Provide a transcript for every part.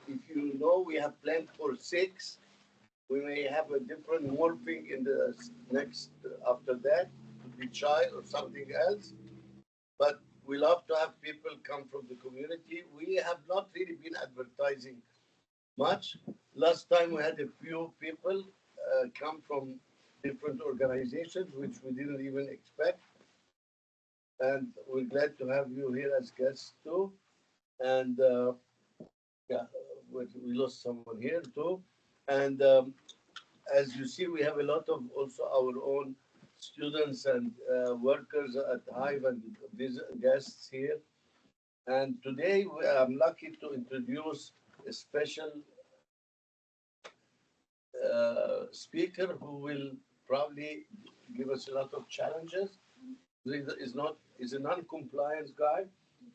If you know, we have planned for 6. We may have a different morphing in the next after that, to be chai or something else. But we love to have people come from the community. We have not really been advertising much. Last time we had a few people come from different organizations, which we didn't even expect. And we're glad to have you here as guests too. And yeah, we lost someone here too. And as you see, we have a lot of also our own students and workers at Hive and guests here. And today I'm lucky to introduce a special speaker who will probably give us a lot of challenges. He's a non-compliance guy,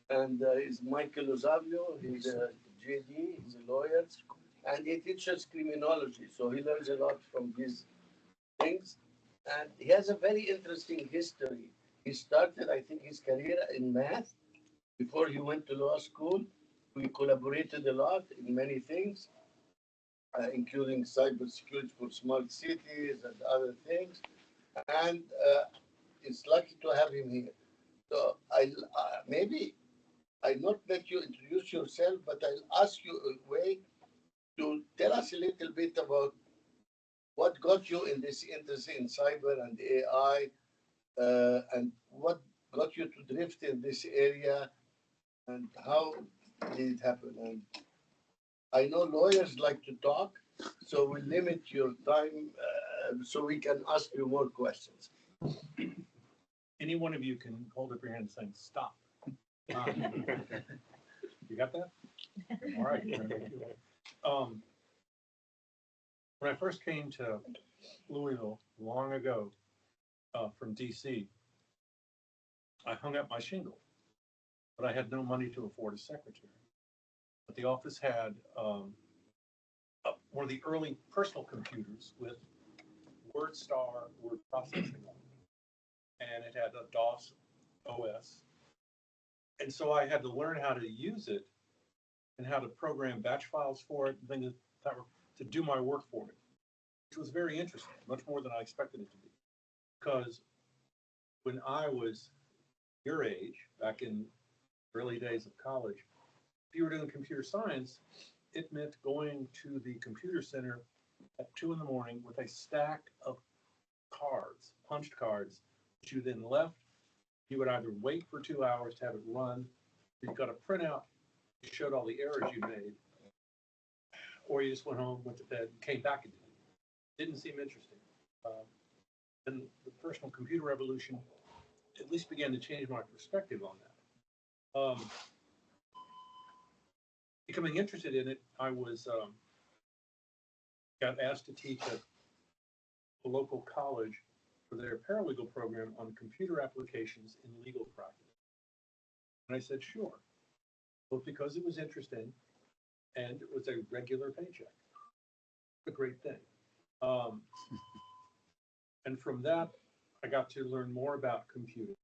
and he's Michael Losavio. He's a JD. He's a lawyer, and he teaches criminology. So he learns a lot from these things, and he has a very interesting history. He started, I think, his career in math before he went to law school. We collaborated a lot in many things, including cybersecurity for smart cities and other things. And it's lucky to have him here. So maybe I'll not let you introduce yourself, but I'll ask you a way to tell us a little bit about what got you in this interest in cyber and AI, and what got you to drift in this area, and how did it happen? And I know lawyers like to talk, so we limit your time so we can ask you more questions. Any one of you can hold up your hand saying stop. You got that? All right. When I first came to Louisville long ago from DC, I hung up my shingle, but I had no money to afford a secretary. But the office had one of the early personal computers with WordStar word processing on it, and it had a DOS OS. And so I had to learn how to use it and how to program batch files for it, and things that were to do my work for me, which was very interesting, much more than I expected it to be. Because when I was your age, back in early days of college, if you were doing computer science, it meant going to the computer center at 2 in the morning with a stack of cards, punched cards, that you then left. You would either wait for 2 hours to have it run, you got a printout that showed all the errors you made, or you just went home, went to bed, and came back and did it. Didn't seem interesting. And the personal computer revolution at least began to change my perspective on that. Becoming interested in it, I was got asked to teach at a local college for their paralegal program on computer applications in legal practice. And I said, sure, both because it was interesting and it was a regular paycheck. A great thing. And from that, I got to learn more about computing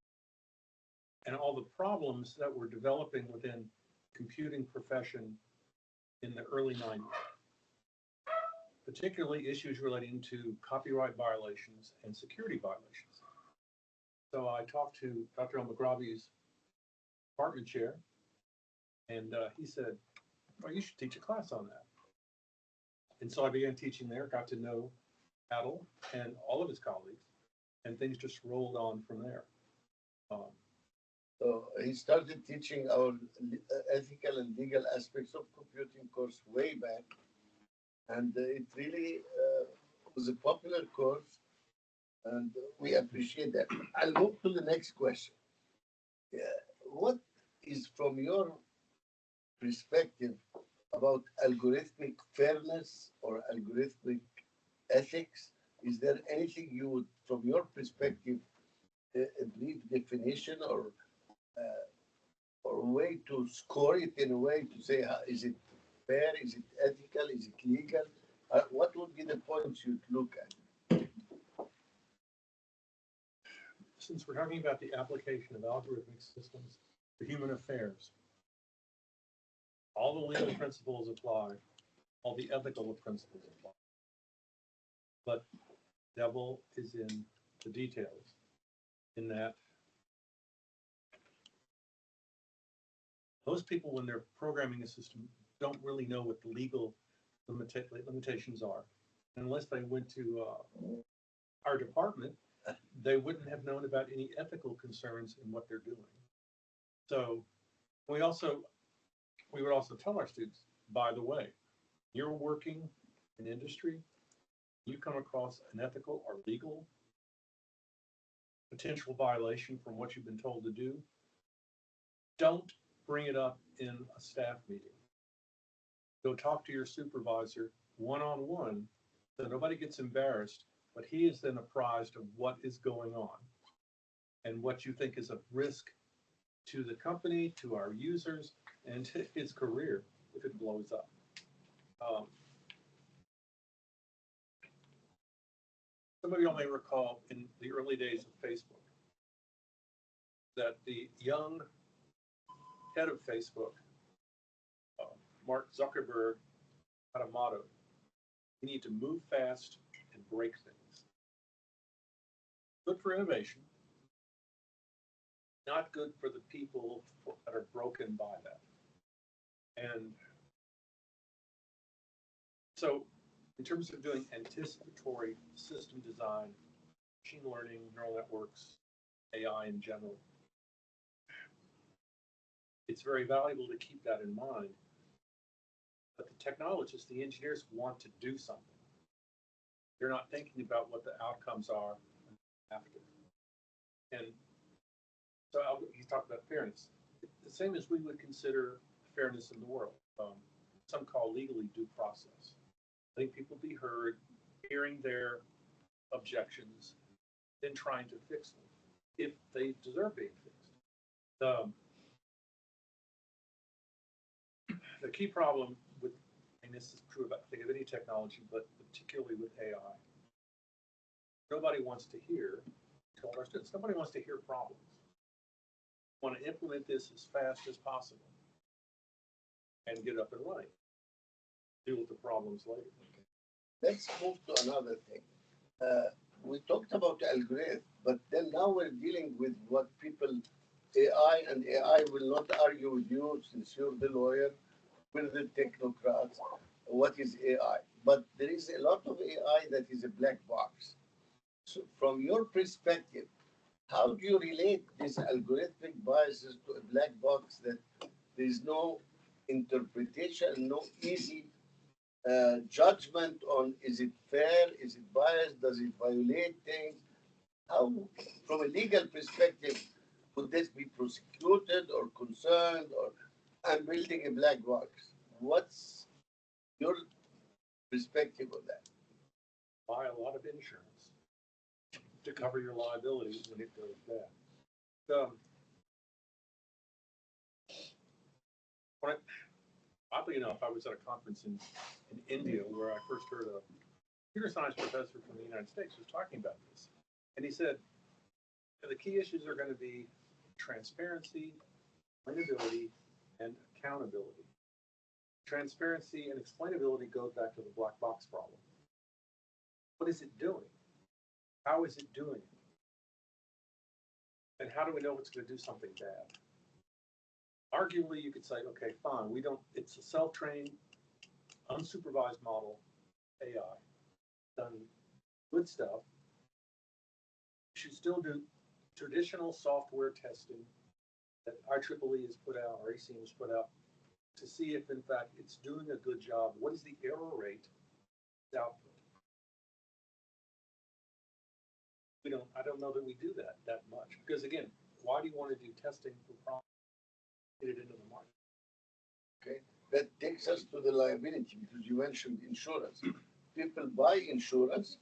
and all the problems that were developing within computing profession in the early 90s, particularly issues relating to copyright violations and security violations. So I talked to Dr. El-Maghrabi's department chair, and he said, well, you should teach a class on that. And so I began teaching there, got to know Adel and all of his colleagues, and things just rolled on from there. So he started teaching our ethical and legal aspects of computing course way back, and it really was a popular course, and we appreciate that. I'll move to the next question. What is, from your perspective, about algorithmic fairness or algorithmic ethics? Is there anything you would, from your perspective, a brief definition or a way to score it in a way to say, is it fair, is it ethical, is it legal? What would be the points you'd look at? Since we're talking about the application of algorithmic systems to human affairs, All the legal principles apply, all the ethical principles apply. But devil is in the details, in that most people, when they're programming a system, don't really know what the legal limitations are. Unless they went to our department, they wouldn't have known about any ethical concerns in what they're doing. So we would also tell our students, by the way, you're working in industry, you come across an ethical or legal potential violation from what you've been told to do, don't bring it up in a staff meeting. Go talk to your supervisor one-on-one, so nobody gets embarrassed, but he is then apprised of what is going on and what you think is a risk to the company, to our users, and to his career if it blows up. Some of you may recall in the early days of Facebook that the young head of Facebook, Mark Zuckerberg, had a motto: we need to move fast and break things. Good for innovation, not good for the people that are broken by that. And so in terms of doing anticipatory system design, machine learning, neural networks, AI in general, it's very valuable to keep that in mind. But the technologists, the engineers, want to do something. They're not thinking about what the outcomes are after. And so you talked about fairness. The same as we would consider fairness in the world. Some call legally due process. Letting people be heard, hearing their objections, then trying to fix them if they deserve being fixed. The key problem with, and this is true about, I think, of any technology, but particularly with AI, nobody wants to hear, tell our students, nobody wants to hear problems. We want to implement this as fast as possible and get up and running. Deal with the problems later. Okay. Let's move to another thing. We talked about algorithm, but then now we're dealing with what people, AI, and AI will not argue with you since you're the lawyer, we're the technocrats, what is AI. But there is a lot of AI that is a black box. So from your perspective, how do you relate these algorithmic biases to a black box that there is no interpretation, no easy judgment on is it fair, is it biased, does it violate things? How, from a legal perspective, could this be prosecuted or concerned? Or I'm building a black box. What's your perspective on that? Buy a lot of insurance to cover your liability when it goes bad. Oddly enough, I was at a conference in India where I first heard a computer science professor from the United States was talking about this. And he said, the key issues are going to be transparency, explainability, and accountability. Transparency and explainability goes back to the black box problem. What is it doing? How is it doing it? And how do we know it's going to do something bad? Arguably, you could say, okay, fine, it's a self-trained, unsupervised model, AI, done good stuff. You should still do traditional software testing that IEEE has put out, or ACM has put out, to see if, in fact, it's doing a good job. What is the error rate output? I don't know that we do that much. Because again, why do you want to do testing for problems? Get it into the market. Okay, that takes us to the liability because you mentioned insurance. People buy insurance,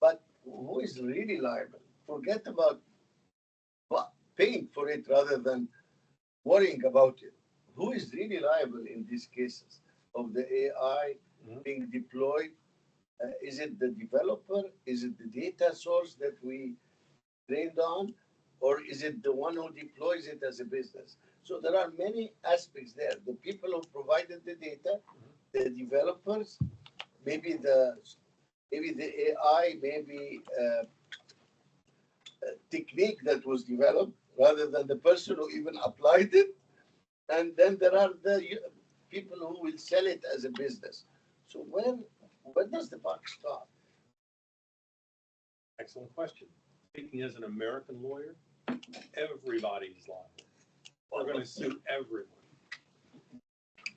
but who is really liable? Forget about paying for it rather than worrying about it. Who is really liable in these cases of the AI being deployed? Is it the developer? Is it the data source that we trained on? Or is it the one who deploys it as a business? So there are many aspects there. The people who provided the data, the developers, maybe the AI, maybe technique that was developed rather than the person who even applied it. And then there are the people who will sell it as a business. So when does the buck stop? Excellent question. Speaking as an American lawyer, everybody's liable. We're going to sue everyone.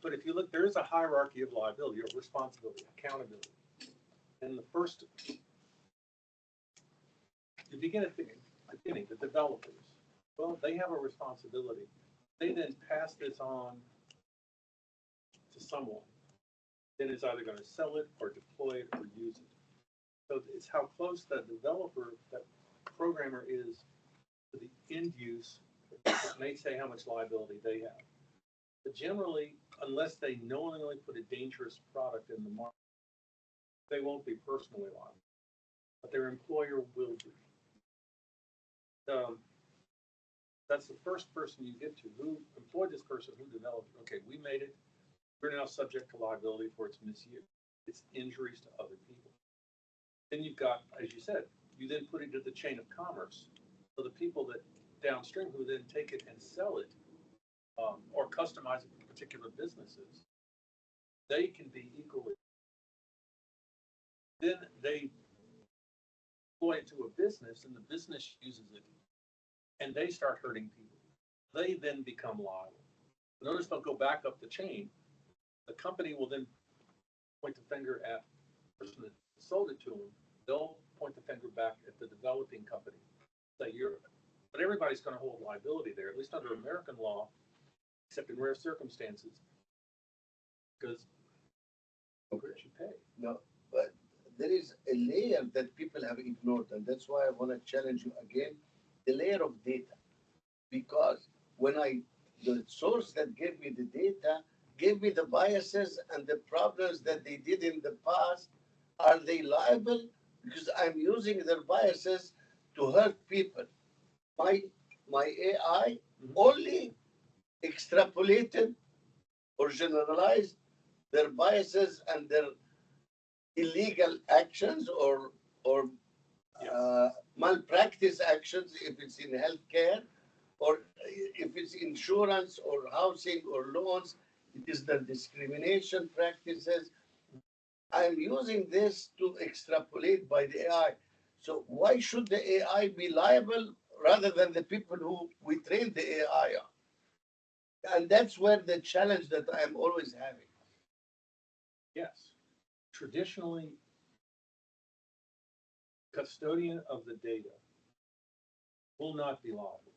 But if you look, there is a hierarchy of liability, of responsibility, accountability. And the first, you begin at the beginning, the developers. Well, they have a responsibility. They then pass this on to someone. Then it's either going to sell it or deploy it or use it. So it's how close that developer, that programmer is to the end use may say how much liability they have. But generally, unless they knowingly put a dangerous product in the market, they won't be personally liable, but their employer will be. That's the first person you get to. Who employed this person? Who developed it? Okay, we made it. We're now subject to liability for its misuse, its injuries to other people. Then you've got, as you said, you then put it into the chain of commerce. So the people that downstream who then take it and sell it or customize it for particular businesses, they can be equally. Then they deploy it to a business and the business uses it and they start hurting people. They then become liable. Notice they'll go back up the chain. The company will then point the finger at the person that sold it to them. They'll point the finger back at the developing company. Say but everybody's going to hold liability there, at least under American law, except in rare circumstances, because you pay. No, but there is a layer that people have ignored, and that's why I want to challenge you again, the layer of data. Because the source that gave me the data gave me the biases and the problems that they did in the past. Are they liable? Because I'm using their biases to hurt people. My AI only extrapolated or generalized their biases and their illegal actions or malpractice actions if it's in healthcare or if it's insurance or housing or loans, it is the discrimination practices. I'm using this to extrapolate by the AI. So why should the AI be liable rather than the people who we train the AI on? And that's where the challenge that I'm always having. Yes. Traditionally, custodian of the data will not be liable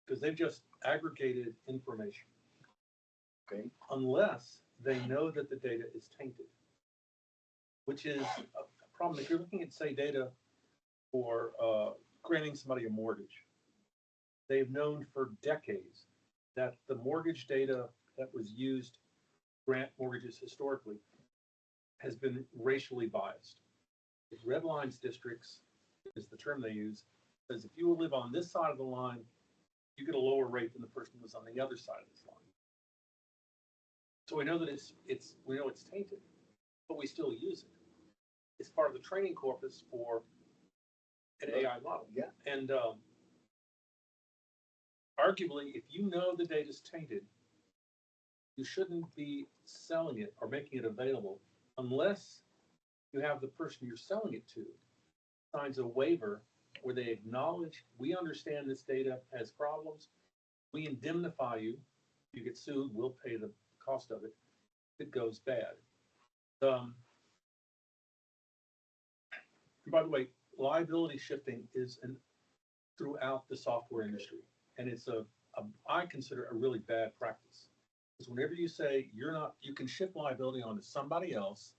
because they've just aggregated information. Okay. Unless they know that the data is tainted, which is a problem. If you're looking at, say, data for granting somebody a mortgage, they've known for decades that the mortgage data that was used to grant mortgages historically has been racially biased. If red lines districts is the term they use, says if you live on this side of the line, you get a lower rate than the person who's on the other side of this line. So we know that we know it's tainted, but we still use it. It's part of the training corpus for an AI model. Yeah. And arguably, if you know the data is tainted, you shouldn't be selling it or making it available unless you have the person you're selling it to signs a waiver where they acknowledge, we understand this data has problems. We indemnify you. If you get sued, we'll pay the cost of it if it goes bad. By the way, liability shifting is throughout the software industry. And it's I consider a really bad practice. Because whenever you say you can shift liability onto somebody else,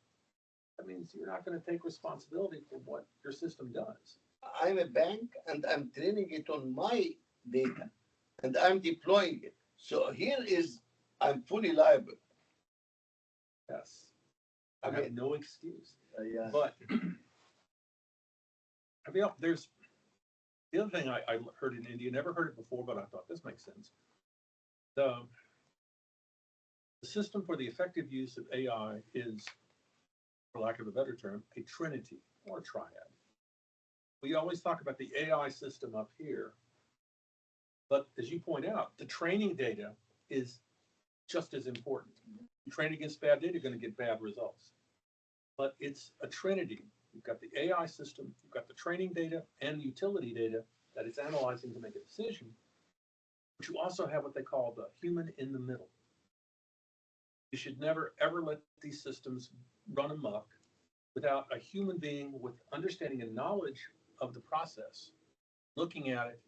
that means you're not going to take responsibility for what your system does. I'm a bank and I'm training it on my data and I'm deploying it. So I'm fully liable. Yes. I have no excuse. Yeah. But there's the other thing I heard in India, never heard it before, but I thought this makes sense. The, the system for the effective use of AI is, for lack of a better term, a trinity or a triad. We always talk about the AI system up here, but as you point out, the training data is just as important. You train against bad data, you're going to get bad results. But it's a trinity. You've got the AI system, you've got the training data and utility data that it's analyzing to make a decision. But you also have what they call the human in the middle. You should never, ever let these systems run amok without a human being with understanding and knowledge of the process, looking at it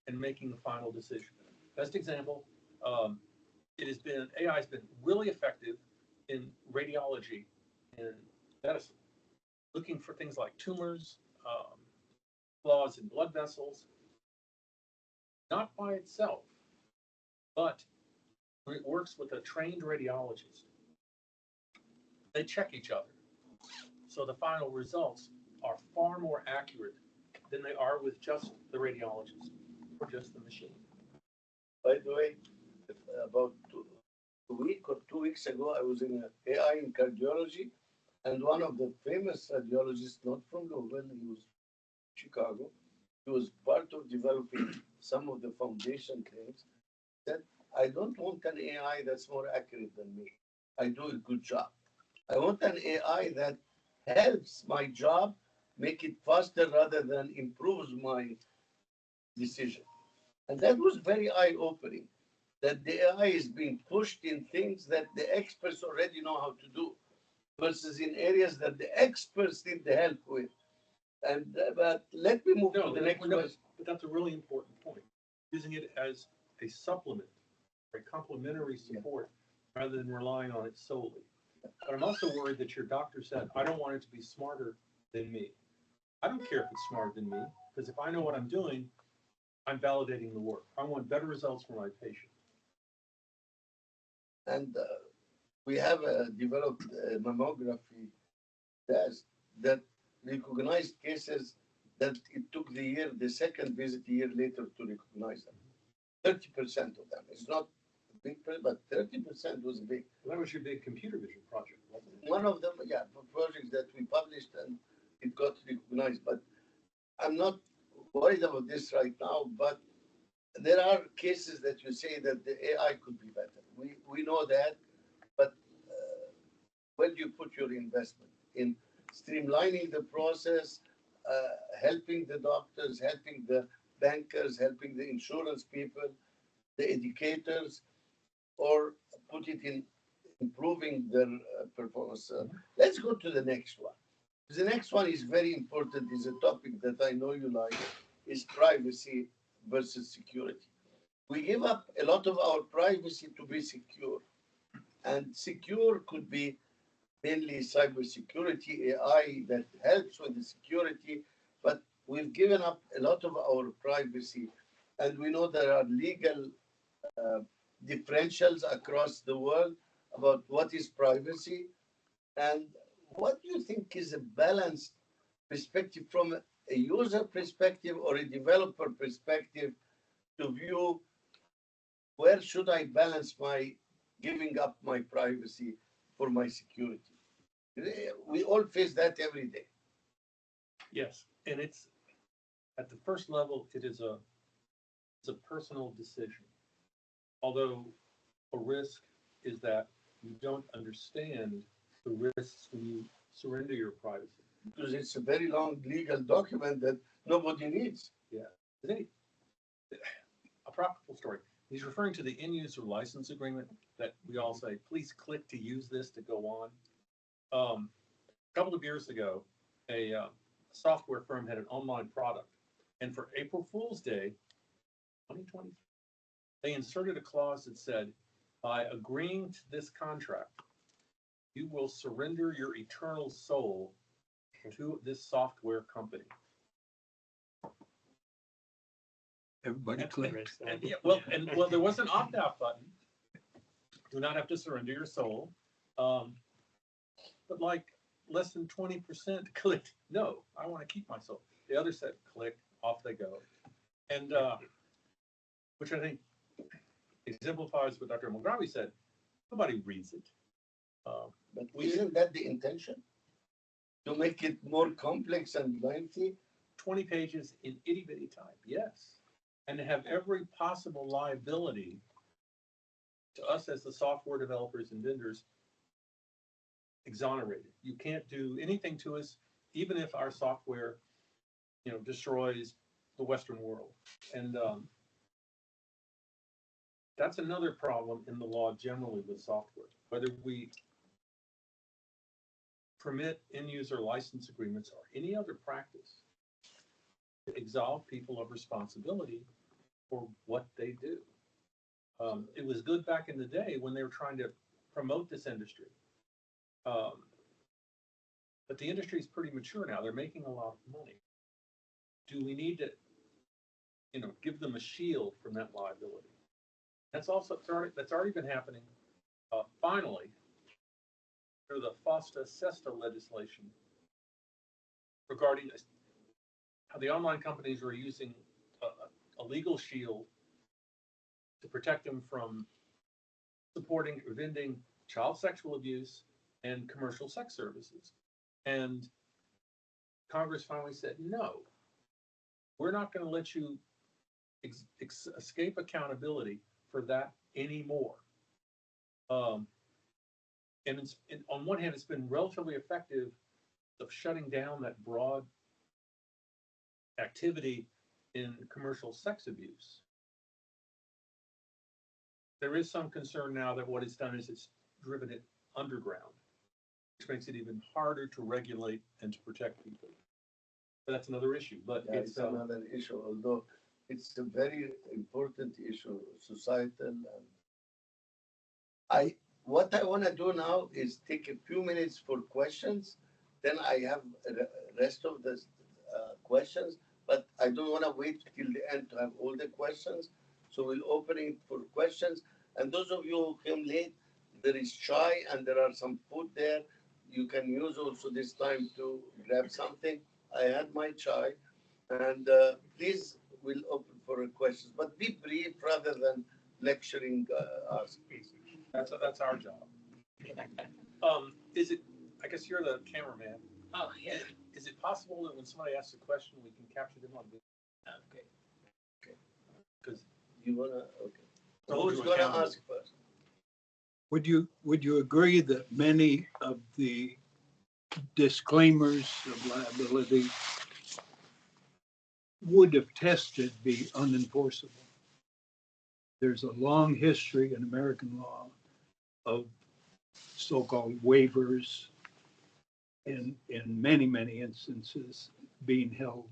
and making the final decision. Best example, AI has been really effective in radiology and medicine, looking for things like tumors, flaws in blood vessels, not by itself, but when it works with a trained radiologist, they check each other. So the final results are far more accurate than they are with just the radiologist or just the machine. By the way, about a week or 2 weeks ago, I was in AI in cardiology, and one of the famous radiologists, not from Louisville, he was Chicago, he was part of developing some of the foundation things, said, I don't want an AI that's more accurate than me. I do a good job. I want an AI that helps my job, make it faster rather than improves my decision. And that was very eye-opening, that the AI is being pushed in things that the experts already know how to do, versus in areas that the experts need the help with. And but let me move to the next one. But that's a really important point. Using it as a supplement, a complementary support, rather than relying on it solely. But I'm also worried that your doctor said, I don't want it to be smarter than me. I don't care if it's smarter than me, because if I know what I'm doing, I'm validating the work. I want better results for my patient. And we have developed a mammography test that recognized cases that it took the second visit a year later to recognize them. 30% of them. It's not a big, but 30% was big. Well, that was your big computer vision project, wasn't it? One of them, yeah, projects that we published and it got recognized. But I'm not worried about this right now, but there are cases that you say that the AI could be better. We know that, but where do you put your investment? In streamlining the process, helping the doctors, helping the bankers, helping the insurance people, the educators, or put it in improving their performance. Let's go to the next one. The next one is very important, is a topic that I know you like, is privacy versus security. We give up a lot of our privacy to be secure. And secure could be mainly cybersecurity, AI that helps with the security, but we've given up a lot of our privacy. And we know there are legal differentials across the world about what is privacy. And what do you think is a balanced perspective from a user perspective or a developer perspective to view where should I balance my giving up my privacy for my security? We all face that every day. Yes, and it's at the first level, it's a personal decision. Although a risk is that you don't understand the risks when you surrender your privacy. Because it's a very long legal document that nobody needs. Yeah. A practical story. He's referring to the end user license agreement that we all say, please click to use this to go on. A couple of years ago, a software firm had an online product, and for April Fool's Day, 2020, they inserted a clause that said, by agreeing to this contract, you will surrender your eternal soul to this software company. Everybody clicked. Well, there was an opt-out button. Do not have to surrender your soul. But like less than 20% clicked, no, I want to keep my soul. The other said, click, off they go. And which I think exemplifies what Dr. Mugabe said. Nobody reads it. But We- isn't that the intention? To make it more complex and lengthy? 20 pages in itty bitty type, yes. And to have every possible liability to us as the software developers and vendors exonerated. You can't do anything to us, even if our software, destroys the Western world. And that's another problem in the law generally with software. Whether we permit end-user license agreements or any other practice to absolve people of responsibility for what they do. It was good back in the day when they were trying to promote this industry. But the industry is pretty mature now. They're making a lot of money. Do we need to, give them a shield from that liability? That's already been happening. Finally, through the FOSTA-SESTA legislation regarding how the online companies were using a legal shield to protect them from supporting or vending child sexual abuse and commercial sex services. And Congress finally said, no, we're not going to let you escape accountability for that anymore. And on one hand, it's been relatively effective of shutting down that broad activity in commercial sex abuse. There is some concern now that what it's done is it's driven it underground, which makes it even harder to regulate and to protect people. But that's another issue. But It's another issue, although it's a very important issue, societal. And what I want to do now is take a few minutes for questions. Then I have the rest of the questions, but I don't want to wait till the end to have all the questions. So we'll open it for questions. And those of you who came late, there is chai and there are some food there. You can use also this time to grab something. I had my chai, and please, we'll open for questions. But be brief rather than lecturing us. That's our job. Is it? I guess you're the cameraman. Oh, yeah. Is it possible that when somebody asks a question, we can capture them on video? Okay. Because You wanna? Okay. So Hold who's you gonna accountable. ask first? Would you agree that many of the disclaimers of liability would, if tested, be unenforceable? There's a long history in American law of so-called waivers in many instances being held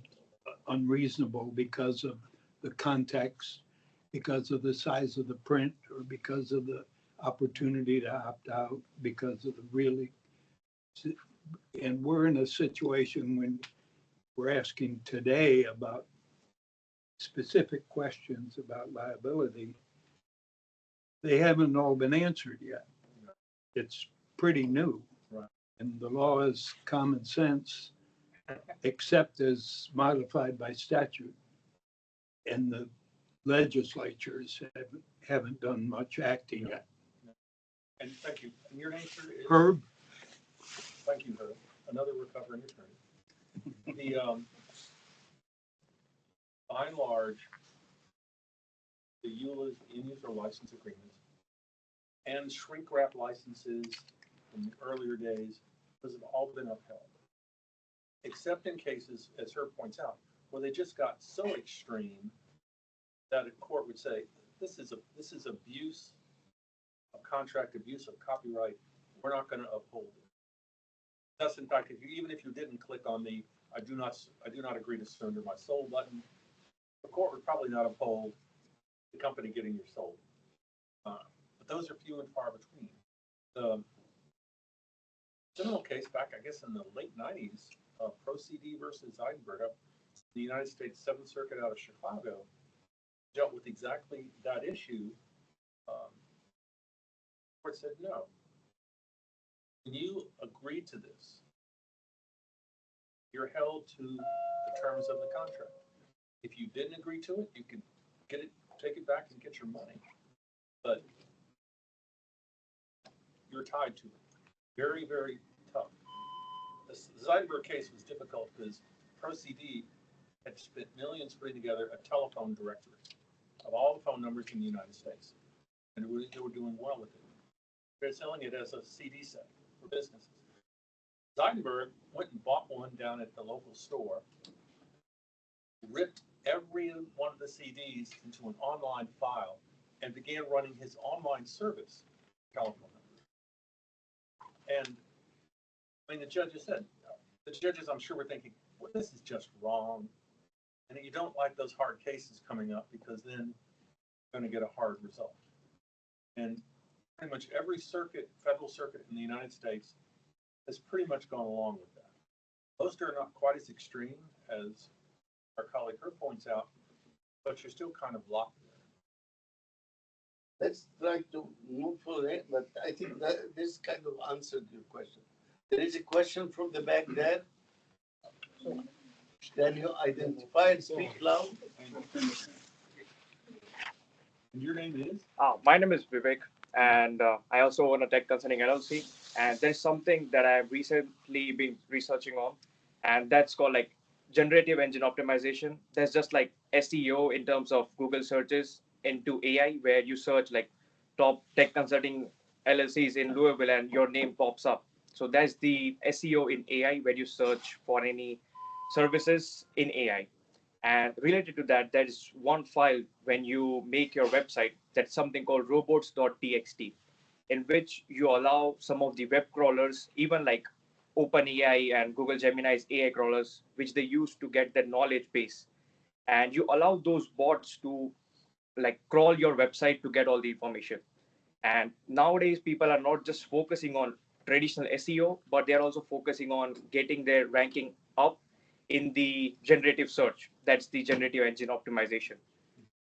unreasonable because of the context, because of the size of the print, or because of the opportunity to opt out, because of the really. And we're in a situation when we're asking today about specific questions about liability. They haven't all been answered yet. It's pretty new. Right. And the law is common sense, except as modified by statute. And the legislatures haven't done much acting yet. and thank you. And your name, sir, is Herb? Thank you, Herb. Another recovering attorney. The by and large, the EULA's end-user license agreements and shrink wrap licenses from the earlier days, those have all been upheld, except in cases, as Herb points out, where they just got so extreme that a court would say, this is abuse of contract, abuse of copyright. We're not going to uphold it. Thus, in fact, even if you didn't click on the I do not agree to surrender my soul button, the court would probably not uphold the company getting your soul. But those are few and far between. The seminal case back, I guess, in the late 90s, Pro CD versus Eidenberg, the United States Seventh Circuit out of Chicago, dealt with exactly that issue. The court said, no. When you agree to this, you're held to the terms of the contract. If you didn't agree to it, you can get it, take it back and get your money. but you're tied to it. Very, very tough. The Zeidenberg case was difficult because ProCD had spent millions putting together a telephone directory of all the phone numbers in the United States. And they were doing well with it. They're selling it as a CD set for businesses. Zeidenberg went and bought one down at the local store, ripped every one of the CDs into an online file, and began running his online service telephone number. And I mean, the judges, I'm sure, were thinking, well, this is just wrong. And you don't like those hard cases coming up because then you're going to get a hard result. And pretty much every circuit, federal circuit in the United States, has pretty much gone along with that. Most are not quite as extreme as our colleague here points out, but you're still kind of locked there. Let's try to move forward, but I think that this kind of answered your question. There is a question from the back there. Can you identify and speak loud? And your name is? My name is Vivek, and I also own a tech consulting LLC. And there's something that I've recently been researching on, and that's called like generative engine optimization. There's just like SEO in terms of Google searches into AI, where you search like top tech consulting LLCs in Louisville and your name pops up. So that's the SEO in AI, where you search for any services in AI. And related to that, there is one file when you make your website that's something called robots.txt, in which you allow some of the web crawlers, even like OpenAI and Google Gemini's AI crawlers, which they use to get their knowledge base. And you allow those bots to like crawl your website to get all the information. And nowadays, people are not just focusing on traditional SEO, but they're also focusing on getting their ranking up in the generative search. That's the generative engine optimization.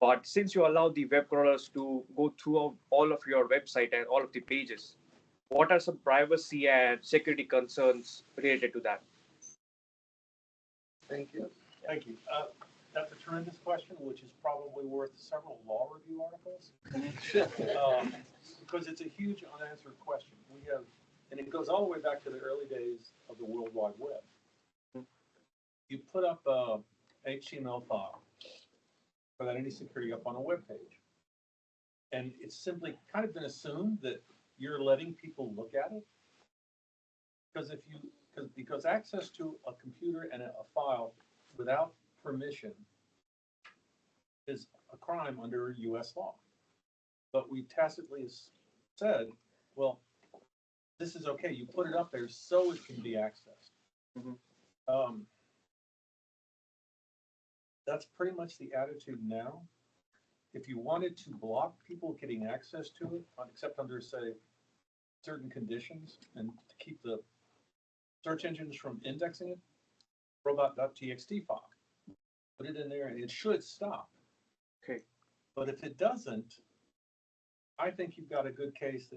But since you allow the web crawlers to go through all of your website and all of the pages, what are some privacy and security concerns related to that? Thank you. Thank you. That's a tremendous question, which is probably worth several law review articles. Because it's a huge unanswered question. We have, and it goes all the way back to the early days of the World Wide Web. You put up a HTML file without any security up on a web page. And it's simply kind of been assumed that you're letting people look at it. Because access to a computer and a file without permission is a crime under US law. But we tacitly said, well, this is okay. You put it up there so it can be accessed. Mm-hmm. That's pretty much the attitude now. If you wanted to block people getting access to it, except under, say, certain conditions, and to keep the search engines from indexing it, robot.txt file. Put it in there and it should stop. Okay. But if it doesn't, I think you've got a good case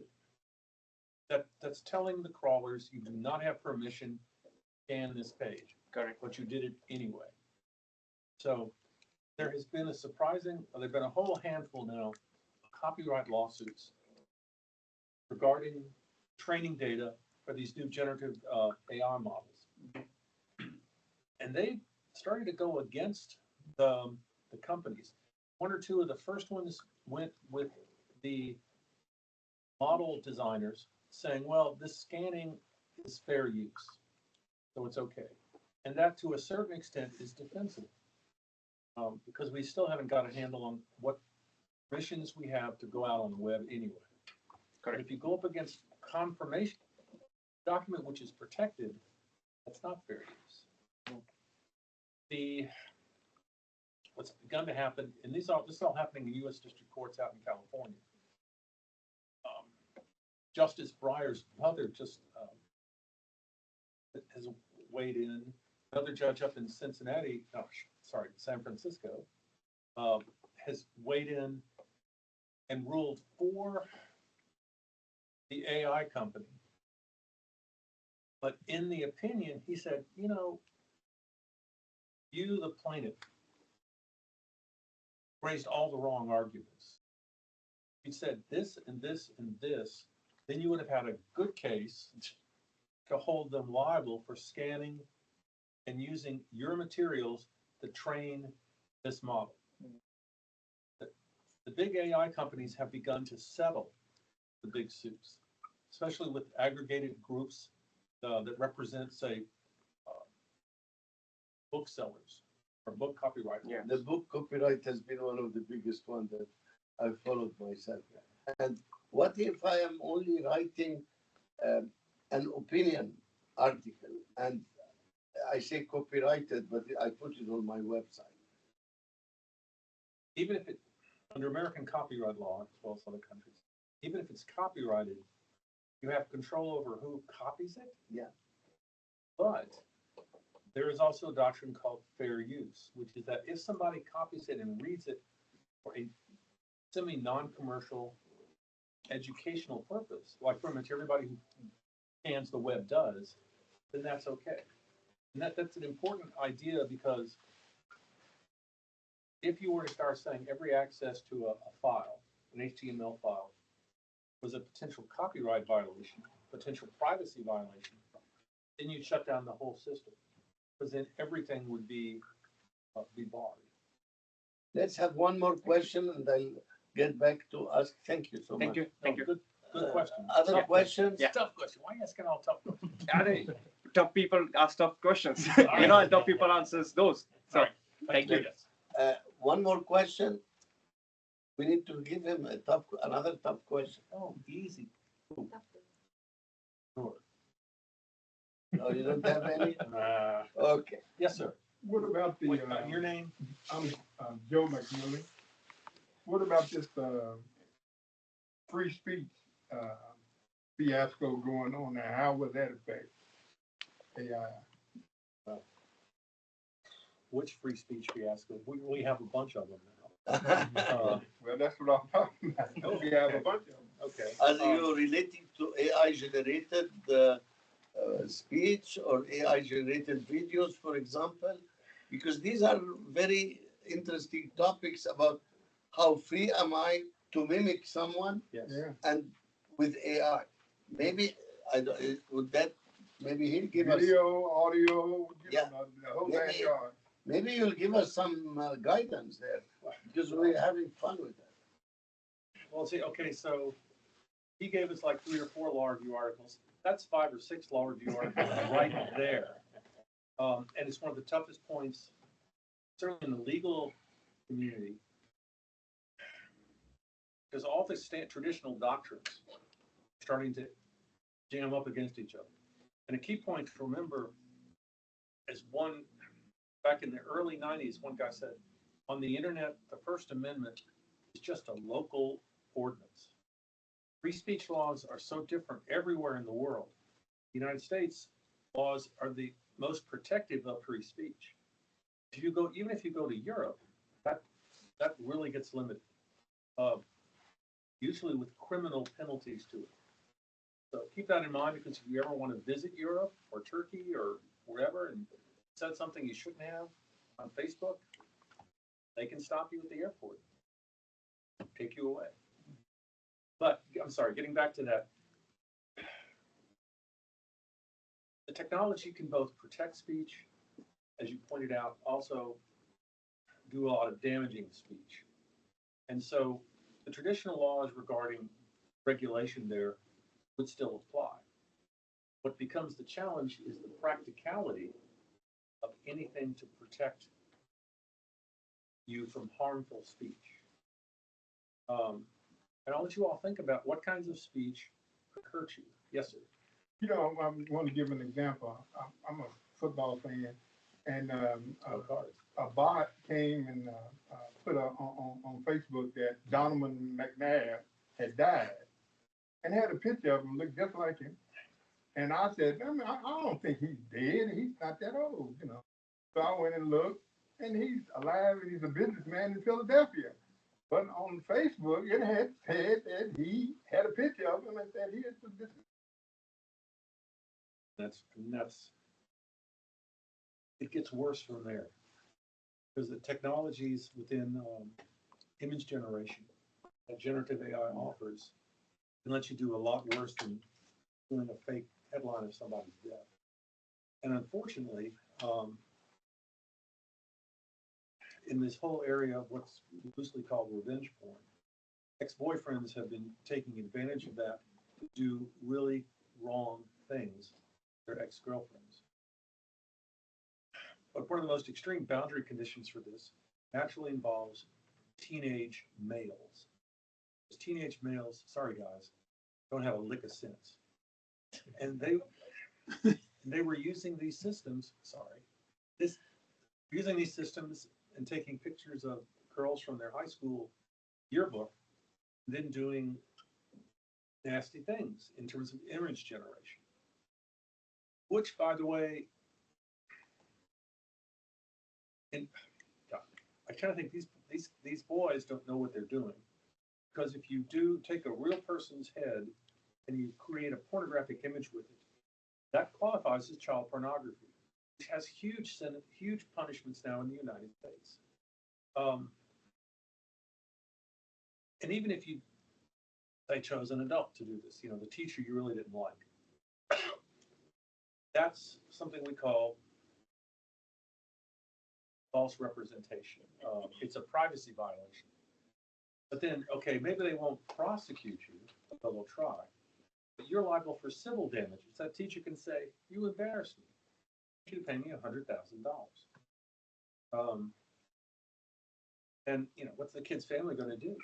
that's telling the crawlers you do not have permission to scan this page. Correct. But you did it anyway. So there has been there've been a whole handful now of copyright lawsuits regarding training data for these new generative AI models. And they started to go against the companies. One or two of the first ones went with the model designers saying, well, this scanning is fair use, so it's okay. And that, to a certain extent, is defensible, because we still haven't got a handle on what permissions we have to go out on the web anyway. But if you go up against confirmation document which is protected, that's not fair use. What's begun to happen, and this is all happening in U.S. district courts out in California. Justice Breyer's mother just has weighed in. Another judge up in San Francisco, has weighed in and ruled for the AI company. But in the opinion, he said, you, the plaintiff, raised all the wrong arguments. you said this and this and this, then you would have had a good case to hold them liable for scanning and using your materials to train this model. The big AI companies have begun to settle the big suits, especially with aggregated groups that represent, say, booksellers or book copywriters. Yeah. The book copyright has been one of the biggest ones that I've followed myself. And what if I am only writing an opinion article and I say copyrighted, but I put it on my website? Even if it, under American copyright law, as well as other countries, even if it's copyrighted, you have control over who copies it. Yeah. But there is also a doctrine called fair use, which is that if somebody copies it and reads it for a semi-non-commercial educational purpose, like pretty much everybody who scans the web does, then that's okay. And that's an important idea, because if you were to start saying every access to a file, an HTML file, was a potential copyright violation, potential privacy violation, then you'd shut down the whole system, because then everything would be barred. Let's have one more question and I'll get back to ask. Thank you so much. Thank you. Thank you. Good question. Other Tough questions? Yeah. Tough question. Why are you asking all tough questions? Adel, tough people ask tough questions. right. And tough people answers those. So, All right. thank you. One more question. We need to give him another tough question. Oh, easy. Sure. No, you don't have any? Okay. Yes, sir. What about the, Wait, your name? I'm Joe McMillan. What about this free speech fiasco going on there? How would that affect AI? Which free speech fiasco? We have a bunch of them now. Well, that's what I'm talking about. We have a bunch of them. Okay. Are you relating to AI generated speech or AI generated videos, for example? Because these are very interesting topics about how free am I to mimic someone Yes. Yeah. and with AI. Maybe would that maybe he'll give us. Video, audio, Yeah. the whole Maybe- nine yards. Maybe you'll give us some guidance there, because we're having fun with that. Well, see, okay, so he gave us like 3 or 4 law review articles. That's 5 or 6 law review articles right there. And it's one of the toughest points, certainly in the legal community, because all the traditional doctrines are starting to jam up against each other. And a key point to remember is back in the early 90s, one guy said, on the internet, the First Amendment is just a local ordinance. Free speech laws are so different everywhere in the world. The United States laws are the most protective of free speech. Even if you go to Europe, that really gets limited, usually with criminal penalties to it. So keep that in mind, because if you ever want to visit Europe or Turkey or wherever and said something you shouldn't have on Facebook, they can stop you at the airport, take you away. But I'm sorry, getting back to that, the technology can both protect speech, as you pointed out, also do a lot of damaging speech. And so the traditional laws regarding regulation there would still apply. What becomes the challenge is the practicality of anything to protect you from harmful speech. And I'll let you all think about what kinds of speech could hurt you. Yes, sir. You know, I want to give an example. I'm a football fan, and a bot came and put on Facebook that Donovan McNabb had died, and had a picture of him, looked just like him. And I said, I don't think he's dead. He's not that old, you know. So I went and looked, and he's alive, and he's a businessman in Philadelphia. But on Facebook, it had said that he had a picture of him and said he is a businessman. That's it gets worse from there, because the technologies within image generation that generative AI offers can let you do a lot worse than doing a fake headline of somebody's death. And unfortunately, in this whole area of what's loosely called revenge porn, ex-boyfriends have been taking advantage of that to do really wrong things to their ex-girlfriends. But one of the most extreme boundary conditions for this naturally involves teenage males. Because teenage males, sorry guys, don't have a lick of sense. And they were using these systems, using these systems and taking pictures of girls from their high school yearbook, and then doing nasty things in terms of image generation. Which, by the way, and I kind of think these boys don't know what they're doing, because if you do take a real person's head and you create a pornographic image with it, that qualifies as child pornography, which has huge punishments now in the United States. And even if they chose an adult to do this, the teacher you really didn't like, that's something we call false representation. It's a privacy violation. But then, okay, maybe they won't prosecute you, but they'll try. But you're liable for civil damages. That teacher can say, "You embarrassed me. You should pay me $100,000." And what's the kid's family going to do?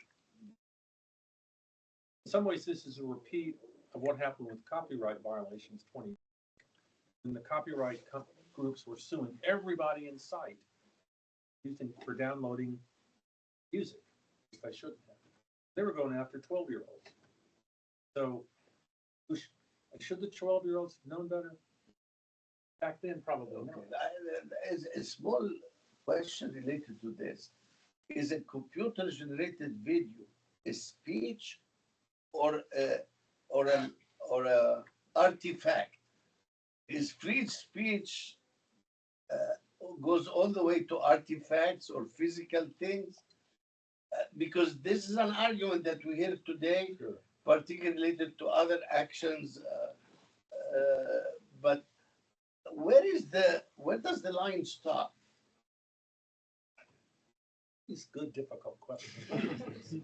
In some ways, this is a repeat of what happened with copyright violations 20 years ago. When the copyright groups were suing everybody in sight for downloading music, which they shouldn't have. They were going after 12-year-olds. So should the 12-year-olds have known better? Back then, probably not. A small question related to this. Is a computer-generated video a speech or a artifact? Is free speech goes all the way to artifacts or physical things? Because this is an argument that we hear today, Sure. particularly related to other actions. But where does the line stop? These good, difficult questions.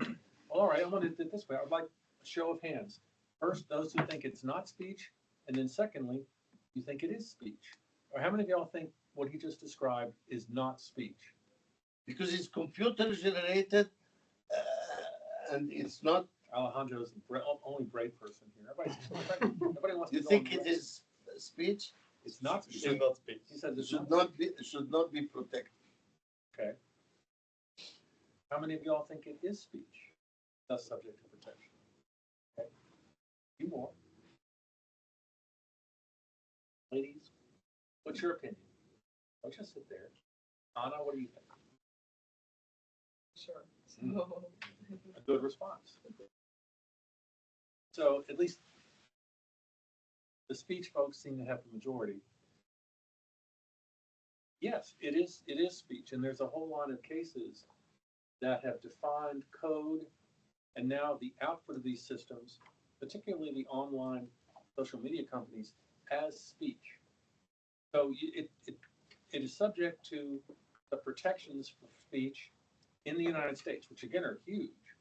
Well, all right, I want to do it this way. I'd like a show of hands. First, those who think it's not speech, and then secondly, you think it is speech. Or how many of y'all think what he just described is not speech? Because it's computer generated, and it's not. Alejandro's the only brave person here. Everybody wants to You go think on it record. is speech? It's not speech. Should not speak. He says It it's should not be protected. Okay. How many of y'all think it is speech? That's subject to protection. Okay. A few more. Ladies, what's your opinion? Don't just sit there. Anna, what do you think? Sure. Mm. So, A good response. So at least the speech folks seem to have the majority. Yes, it is speech, and there's a whole line of cases that have defined code, and now the output of these systems, particularly the online social media companies, as speech. So it is subject to the protections for speech in the United States, which again are huge.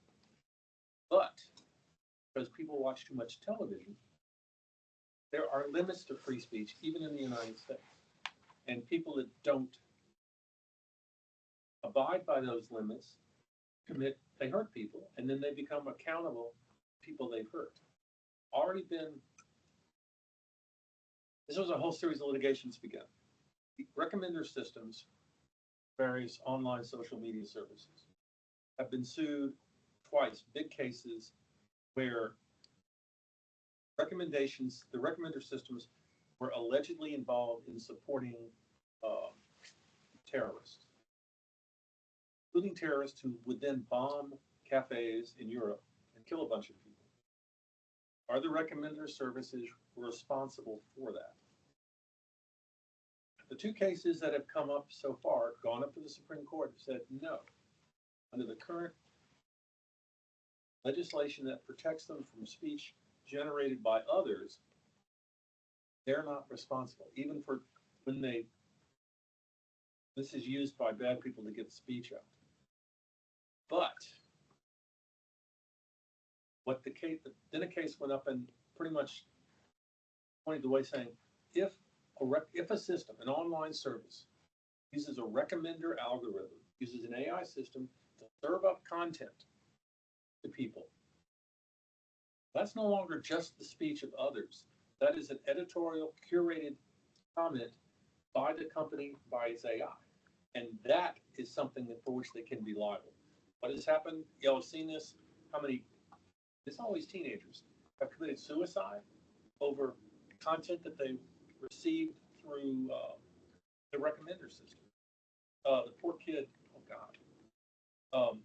But because people watch too much television, there are limits to free speech, even in the United States. And people that don't abide by those limits they hurt people, and then they become accountable for people they've hurt. This was a whole series of litigations began. The recommender systems, various online social media services, have been sued twice, big cases where the recommender systems were allegedly involved in supporting terrorists, including terrorists who would then bomb cafes in Europe and kill a bunch of people. Are the recommender services responsible for that? The two cases that have come up so far, gone up to the Supreme Court, have said no. Under the current legislation that protects them from speech generated by others, they're not responsible, even for when this is used by bad people to get speech out. But then a case went up and pretty much pointed the way, saying, if a system, an online service, uses a recommender algorithm, uses an AI system to serve up content to people, that's no longer just the speech of others. That is an editorial curated comment by the company, by its AI. And that is something for which they can be liable. What has happened, y'all have seen this, it's always teenagers, have committed suicide over content that they received through the recommender system. The poor kid, oh God.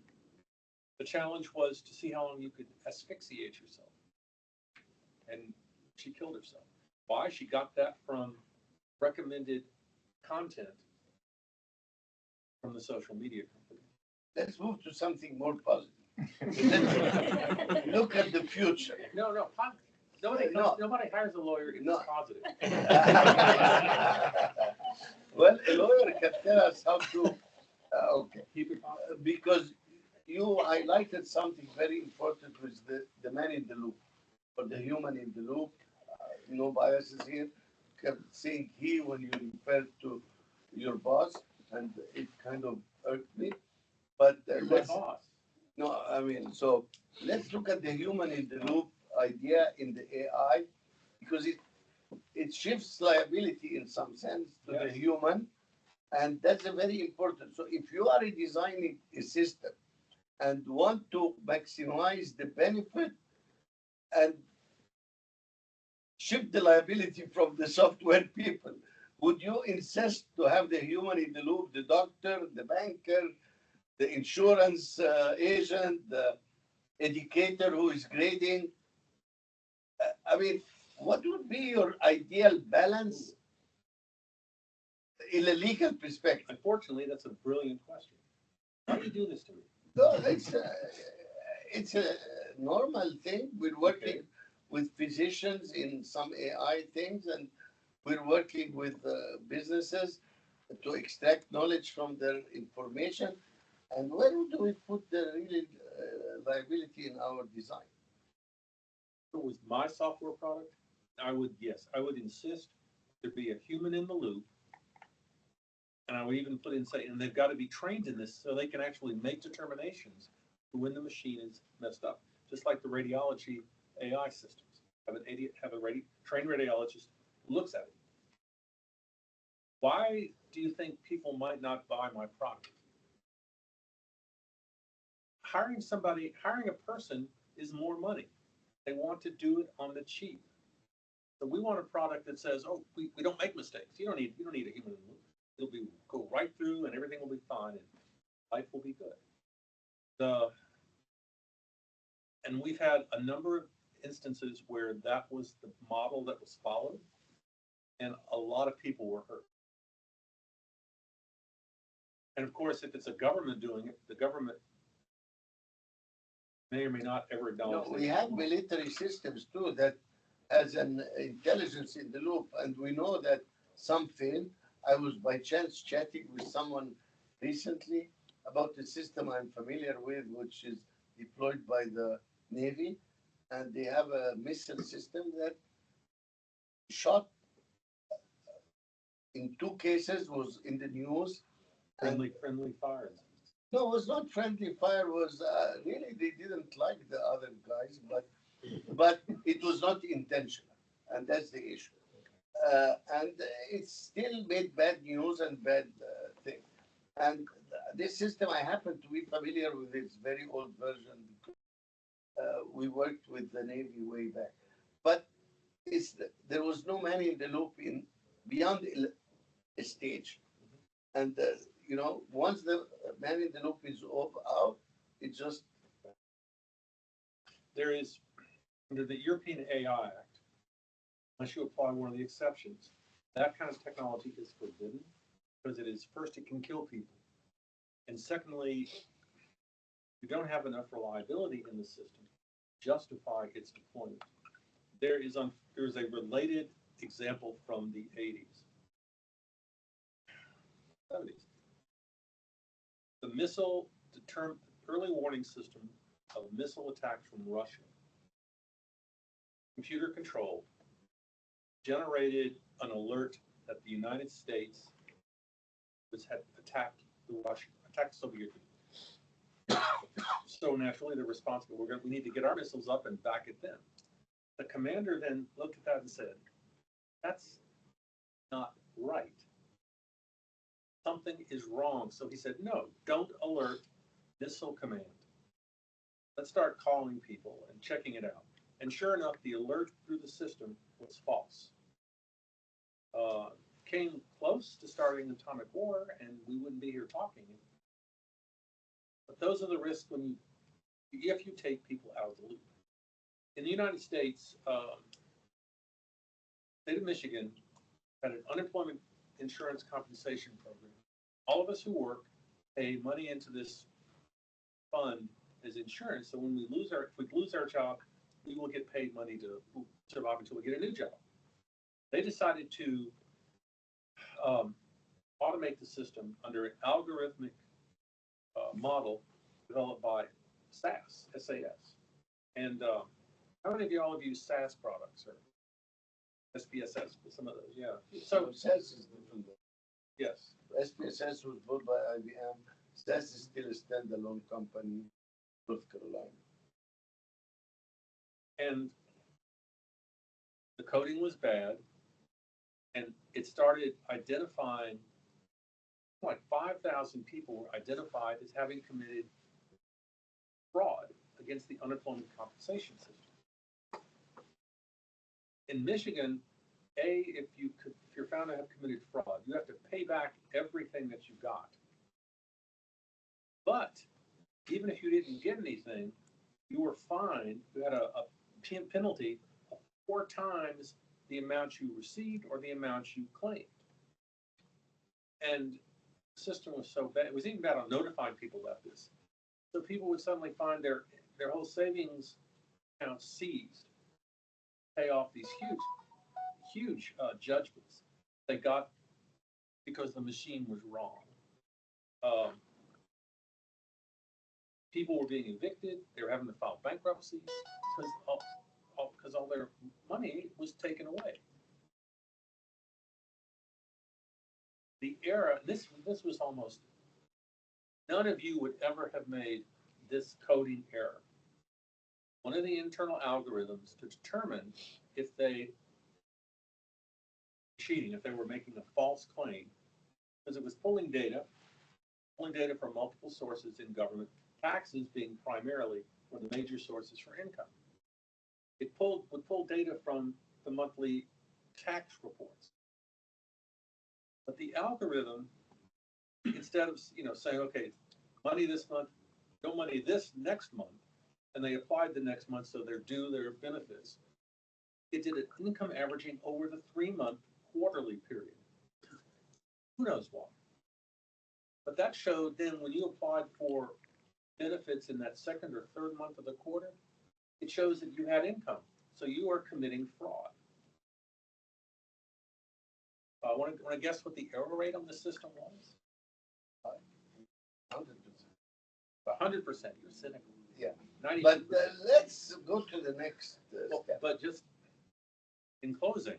The challenge was to see how long you could asphyxiate yourself. And she killed herself. Why? She got that from recommended content from the social media company. Let's move to something more positive. Look at the future. No. Nobody hires a lawyer if it's positive. Well, a lawyer can tell us how to, okay. Keep it positive. Because you highlighted something very important, which is the man in the loop, or the human in the loop. No biases here. Kept saying he when you referred to your boss, and it kind of irked me. But let's, Boss. no, I mean, so let's look at the human in the loop idea in the AI, because it shifts liability in some sense to the Yes. human, and that's a very important. So if you are designing a system and want to maximize the benefit and shift the liability from the software people, would you insist to have the human in the loop, the doctor, the banker, the insurance agent, the educator who is grading? I mean, what would be your ideal balance in a legal perspective? Unfortunately, that's a brilliant question. Why do you do this to me? No, it's a normal thing. We're working with physicians in some AI things, and we're working with businesses to extract knowledge from their information. And where do we put the real liability in our design? If it was my software product, I would insist there be a human in the loop. And I would even put in, and they've got to be trained in this so they can actually make determinations when the machine is messed up. Just like the radiology AI systems. Have a trained radiologist who looks at it. Why do you think people might not buy my product? Hiring a person is more money. They want to do it on the cheap. So we want a product that says, oh, we don't make mistakes. You don't need a human in the loop. It'll go right through and everything will be fine and life will be good. And we've had a number of instances where that was the model that was followed, and a lot of people were hurt. And of course, if it's a government doing it, the government may or may not ever acknowledge. No, we have military systems too that has an intelligence in the loop, and we know that some fail. I was by chance chatting with someone recently about the system I'm familiar with, which is deployed by the Navy, and they have a missile system that shot in 2 cases, was in the news. Friendly fire. No, it was not friendly fire. Was really they didn't like the other guys, but it was not intentional, and that's the issue. And it still made bad news and bad thing. And this system, I happen to be familiar with its very old version because we worked with the Navy way back. But there was no man in the loop in beyond a stage. And once the man in the loop is out, it just. There is, under the European AI Act, unless you apply one of the exceptions, that kind of technology is forbidden because it can kill people. And secondly, you don't have enough reliability in the system justify its deployment. There is a related example from the 80s, 70s. The early warning system of missile attacks from Russia, computer controlled, generated an alert that the United States had attacked attacked the Soviet Union. So naturally, they're responsible. We need to get our missiles up and back at them. The commander then looked at that and said, "That's not right. Something is wrong." So he said, "No, don't alert missile command. Let's start calling people and checking it out." And sure enough, the alert through the system was false. Came close to starting atomic war, and we wouldn't be here talking. But those are the risks if you take people out of the loop. In the United States, state of Michigan had an unemployment insurance compensation program. All of us who work pay money into this fund as insurance. So when if we lose our job, we will get paid money to survive until we get a new job. They decided to automate the system under an algorithmic model developed by SAS. And how many of y'all have used SAS products or SPSS? Some of those, yeah. So SAS is different. Yes. SPSS was bought by IBM. SAS is still a standalone company, North Carolina. And the coding was bad, and it started identifying, like 5,000 people were identified as having committed fraud against the unemployment compensation system. In Michigan, if you're found to have committed fraud, you have to pay back everything that you got. But even if you didn't get anything, you were fined. You had a penalty of 4 times the amount you received or the amount you claimed. And the system was so bad. It was even bad on notifying people about this. So people would suddenly find their whole savings account seized, pay off these huge judgments they got because the machine was wrong. People were being evicted. They were having to file bankruptcy because all their money was taken away. The era, this was almost, none of you would ever have made this coding error. One of the internal algorithms to determine if they cheating, if they were making a false claim, because it was pulling data from multiple sources in government, taxes being primarily one of the major sources for income. It would pull data from the monthly tax reports. But the algorithm, instead of saying, okay, money this month, no money this next month, and they applied the next month so they're due their benefits, it did an income averaging over the 3-month quarterly period. Who knows why? But that showed then when you applied for benefits in that second or third month of the quarter, it shows that you had income. So you are committing fraud. I want to guess what the error rate on the system was? 100%. 100%. You're cynical. Yeah. 92%. But let's go to the next step. But just in closing,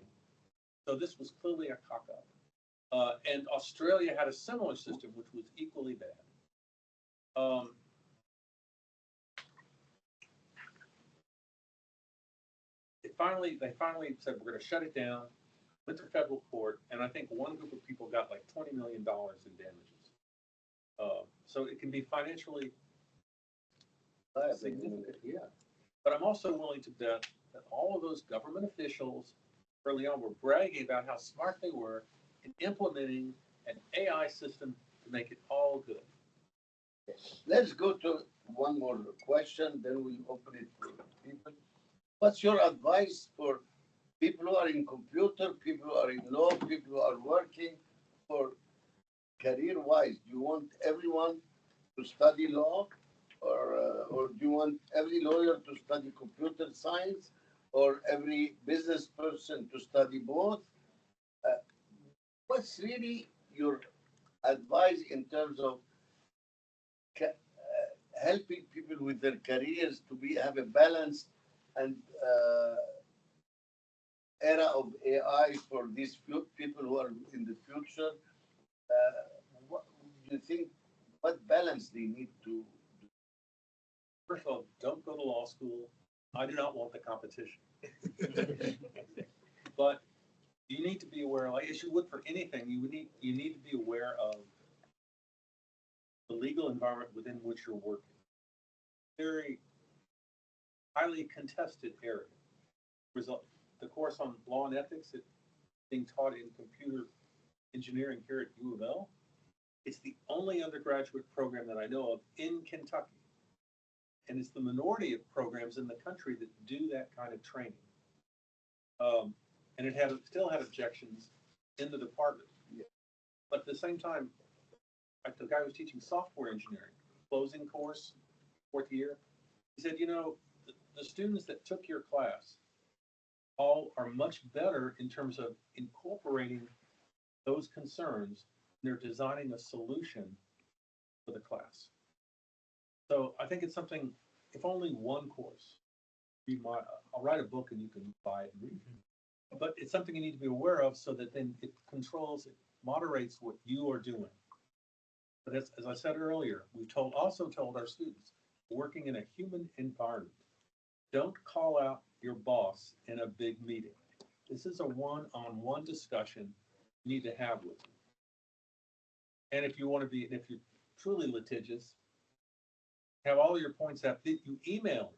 so this was clearly a cock-up. And Australia had a similar system, which was equally bad. They finally said, we're going to shut it down, went to federal court, and I think one group of people got like $20 million in damages. So it can be financially significant. Yeah. But I'm also willing to bet that all of those government officials early on were bragging about how smart they were in implementing an AI system to make it all good. Let's go to one more question, then we'll open it for people. What's your advice for people who are in computer, people who are in law, people who are working for career-wise? Do you want everyone to study law or do you want every lawyer to study computer science, or every business person to study both? Uh, what's really your advice in terms of helping people with their careers to be have a balanced and era of AI for these few people who are in the future? What do you think? What balance they need to? First of all, don't go to law school. I do not want the competition. But you need to be aware, like as you would for anything, you need to be aware of the legal environment within which you're working. Very highly contested area. Result, the course on law and ethics that's being taught in computer engineering here at U of L, it's the only undergraduate program that I know of in Kentucky. And it's the minority of programs in the country that do that kind of training. And it still had objections in the department. Yeah. But at the same time, like the guy who was teaching software engineering, closing course, fourth year, he said, you know, the students that took your class all are much better in terms of incorporating those concerns. They're designing a solution for the class. So I think it's something, if only one course, I'll write a book and you can buy it and read it. But it's something you need to be aware of so that then it controls, it moderates what you are doing. But as I said earlier, we've also told our students, working in a human environment, don't call out your boss in a big meeting. This is a one-on-one discussion you need to have with him. And if you want to be, and if you're truly litigious, have all your points up, you email him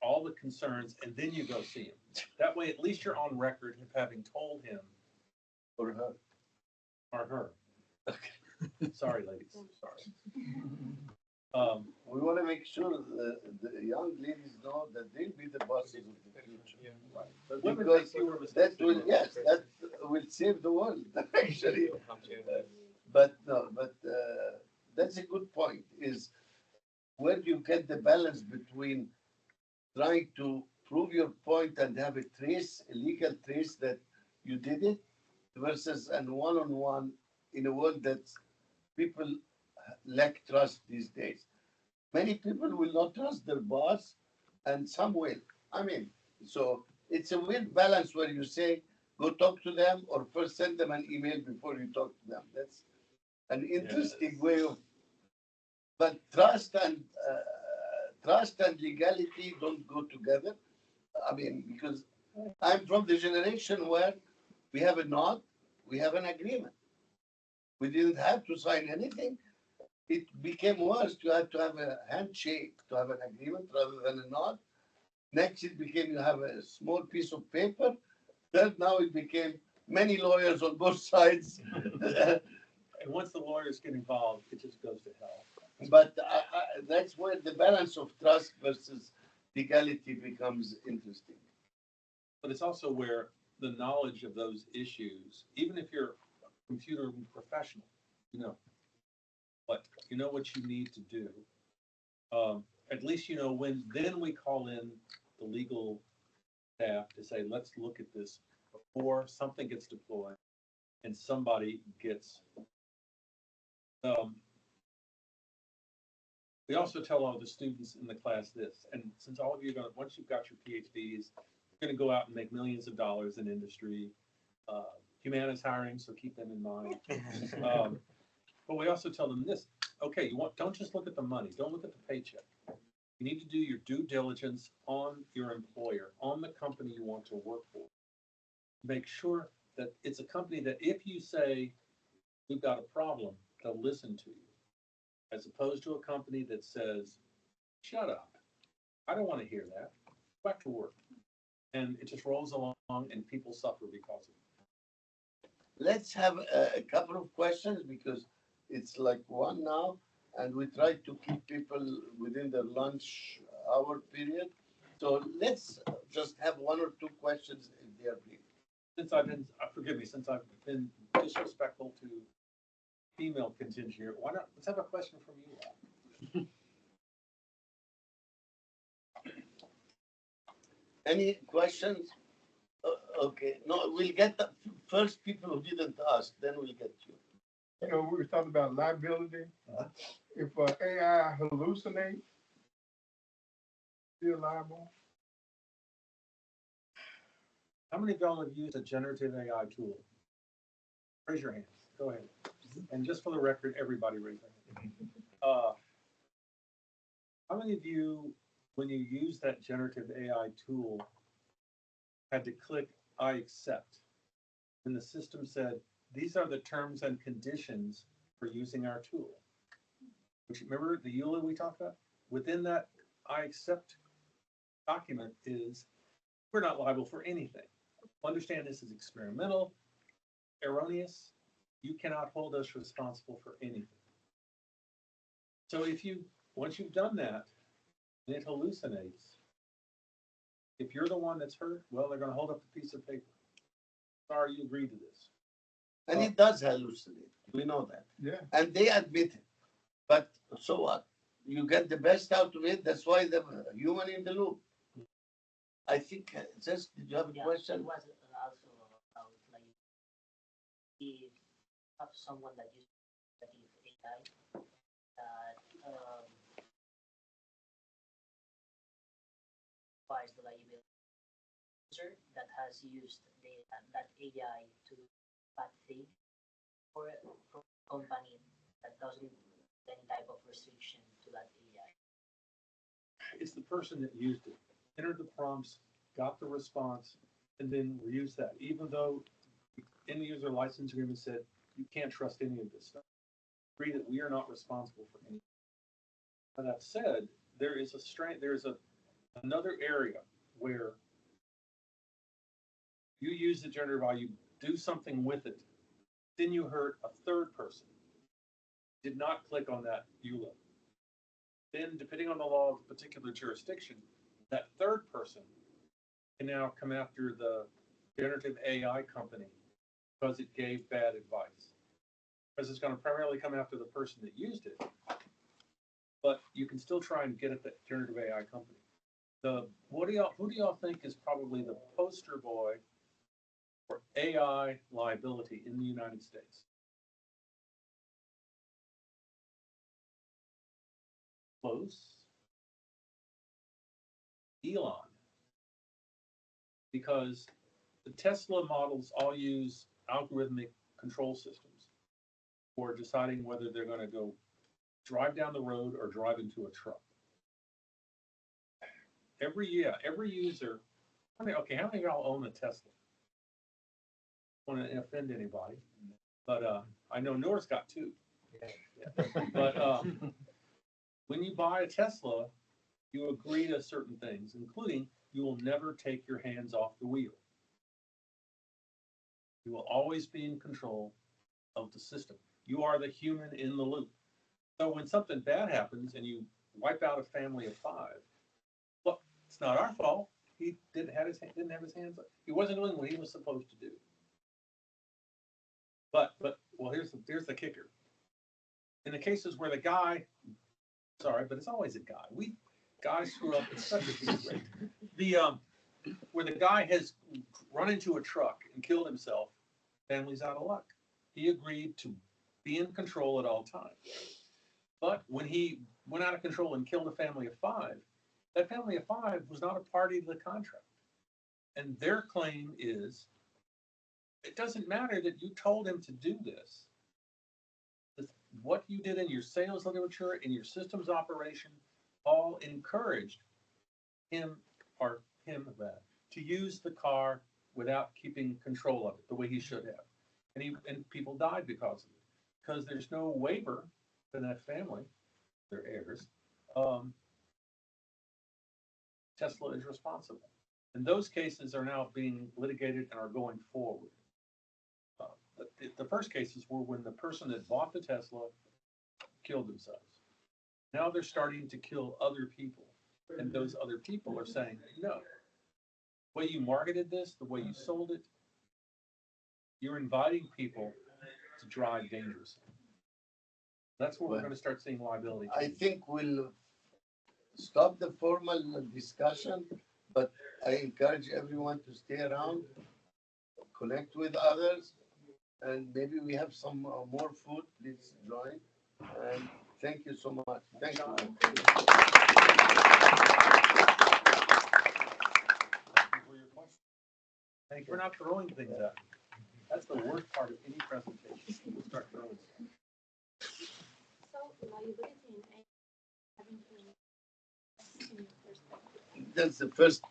all the concerns, and then you go see him. That way, at least you're on record of having told him Or her? or her. Okay. Sorry, ladies. Sorry. We want to make sure the young ladies know that they'll be the bosses of the future. Yeah. Right. But women make Because fewer mistakes. that will, yes, that will save the world, actually. But no, but that's a good point, is where do you get the balance between trying to prove your point and have a trace, a legal trace that you did it, versus and one-on-one in a world that people lack trust these days. Many people will not trust their boss, and some will. I mean, so it's a weird balance where you say, go talk to them, or first send them an email before you talk to them. That's an interesting way of. But trust and legality don't go together. I mean, because I'm from the generation where we have a nod, we have an agreement. We didn't have to sign anything. It became worse. You had to have a handshake to have an agreement rather than a nod. Next, it became you have a small piece of paper. Third, now it became many lawyers on both sides. And once the lawyers get involved, it just goes to hell. But that's where the balance of trust versus legality becomes interesting. But it's also where the knowledge of those issues, even if you're a computer professional, you know what you need to do. At least you know when. Then we call in the legal staff to say, let's look at this before something gets deployed and somebody gets. We also tell all the students in the class this, and since all of you are going to, once you've got your PhDs, you're going to go out and make millions of dollars in industry. Humana's hiring, so keep them in mind. But we also tell them this, okay, don't just look at the money, don't look at the paycheck. You need to do your due diligence on your employer, on the company you want to work for. Make sure that it's a company that if you say, we've got a problem, they'll listen to you. As opposed to a company that says, shut up, I don't want to hear that, go back to work. And it just rolls along and people suffer because of it. Let's have a couple of questions because it's like one now, and we try to keep people within the lunch hour period. So let's just have one or two questions if they are brief. Since I've been, forgive me, since I've been disrespectful to female contingent here, why not, let's have a question from you all. Any questions? Okay, no, we'll get the first people who didn't ask, then we'll get you. You know, we were talking about liability. Uh-huh. If AI hallucinates, still liable? How many of y'all have used a generative AI tool? Raise your hands. Go ahead. And just for the record, everybody raise their hand. How many of you, when you use that generative AI tool, had to click I accept when the system said, these are the terms and conditions for using our tool? Which, remember the EULA we talked about? Within that I accept document is, we're not liable for anything. Understand this is experimental, erroneous. You cannot hold us responsible for anything. So if you, once you've done that, and it hallucinates, if you're the one that's hurt, well, they're going to hold up the piece of paper. Sorry, you agreed to this. And it does hallucinate. We know that. Yeah. And they admit it. But so what? You get the best out of it. That's why the human in the loop. I think, just, did you have a question? It was also about like if have someone that uses AI that requires the liability user that has used that AI to bad thing for a company that doesn't put any type of restriction to that AI. It's the person that used it, entered the prompts, got the response, and then reused that, even though the end user license agreement said you can't trust any of this stuff. Agree that we are not responsible for anything. Now, that said, there is another area where you use the generative AI, you do something with it, then you hurt a third person, did not click on that EULA. Then, depending on the law of the particular jurisdiction, that third person can now come after the generative AI company because it gave bad advice. Because it's going to primarily come after the person that used it. But you can still try and get at the generative AI company. Who do y'all think is probably the poster boy for AI liability in the United States? Close. Elon. Because the Tesla models all use algorithmic control systems for deciding whether they're going to go drive down the road or drive into a truck. Every user, how many of y'all own a Tesla? I don't want to offend anybody, but I know Nora's got two. But when you buy a Tesla, you agree to certain things, including you will never take your hands off the wheel. You will always be in control of the system. You are the human in the loop. So when something bad happens and you wipe out a family of 5, well, it's not our fault. He didn't have his hands up. He wasn't doing what he was supposed to do. But well, here's the kicker. In the cases where the guy, sorry, but it's always a guy. Guys screw up. It's such a secret. Where the guy has run into a truck and killed himself, family's out of luck. He agreed to be in control at all times. But when he went out of control and killed a family of 5, that family of 5 was not a party to the contract. And their claim is, it doesn't matter that you told him to do this. What you did in your sales literature, in your systems operation, all encouraged him to use the car without keeping control of it the way he should have. And people died because of it. Because there's no waiver for that family, their heirs. Tesla is responsible. And those cases are now being litigated and are going forward. The first cases were when the person that bought the Tesla killed themselves. Now they're starting to kill other people. And those other people are saying, no, the way you marketed this, the way you sold it, you're inviting people to drive dangerously. That's where we're going to start seeing liability. I think we'll stop the formal discussion But I encourage everyone to stay around, connect with others, and maybe we have some more food. Please join. And thank you so much. Thank you. Thank you for your question. Thank you for not throwing things at me. That's the worst part of any presentation. People start throwing stuff. So liability and having to in your perspective. That's the first